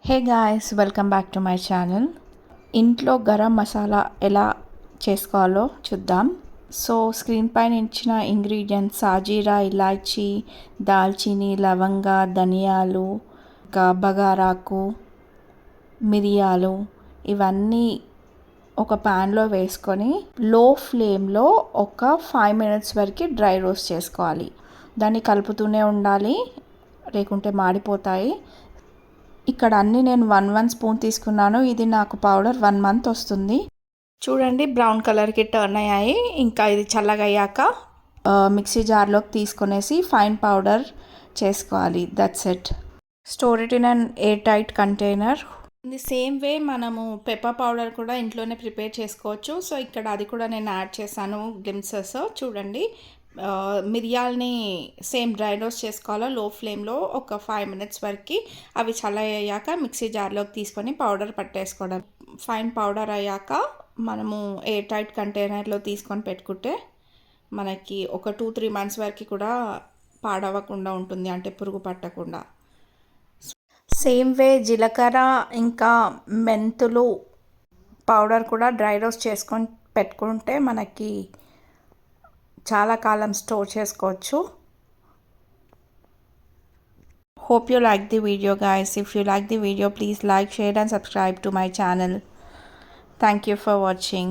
Hey guys, welcome back to my channel. ఇంట్లో గరం మసాలా ఎలా చేసుకోవాలో చూద్దాం. సో స్క్రీన్ పైన ఇచ్చిన ఇంగ్రీడియంట్స్ సాజీరా, ఇలాచీ, దాల్చిని, లవంగ, ధనియాలు, ఇంకా బగారాకు, మిరియాలు ఇవన్నీ ఒక ప్యాన్లో వేసుకొని లో ఫ్లేమ్లో ఒక 5 minutes వరకు డ్రై రోస్ట్ చేసుకోవాలి. దాన్ని కలుపుతూనే ఉండాలి, లేకుంటే మాడిపోతాయి. ఇక్కడ అన్నీ నేను 1 స్పూన్ తీసుకున్నాను. ఇది నాకు పౌడర్ 1 month వస్తుంది. చూడండి, బ్రౌన్ కలర్కి టర్న్ అయ్యాయి. ఇంకా ఇది చల్లగా అయ్యాక మిక్సీ జార్లోకి తీసుకొనేసి ఫైన్ పౌడర్ చేసుకోవాలి. That's it. Store it in an air tight container. In the same way మనము పెప్పర్ పౌడర్ కూడా ఇంట్లోనే ప్రిపేర్ చేసుకోవచ్చు. సో ఇక్కడ అది కూడా నేను యాడ్ చేశాను గ్లిమ్సెస్. చూడండి, మిరియాలని సేమ్ డ్రై రోస్ట్ చేసుకోవాలో లో ఫ్లేమ్లో ఒక 5 minutes వరకు. అవి చల్లయ్యాక మిక్సీ జార్లోకి తీసుకొని పౌడర్ పట్టేసుకోవడం. ఫైన్ పౌడర్ అయ్యాక మనము ఎయిర్ టైట్ కంటైనర్లో తీసుకొని పెట్టుకుంటే మనకి ఒక 2-3 months వరకు కూడా పాడవకుండా ఉంటుంది, అంటే పురుగు పట్టకుండా. సేమ్ వే జీలకర్ర ఇంకా మెంతులు పౌడర్ కూడా డ్రై రోస్ట్ చేసుకొని పెట్టుకుంటే మనకి చాలా కాలం స్టోర్ చేసుకోవచ్చు. Hope you like the video, guys. If you like the video, please like, share and subscribe to my channel. Thank you for watching.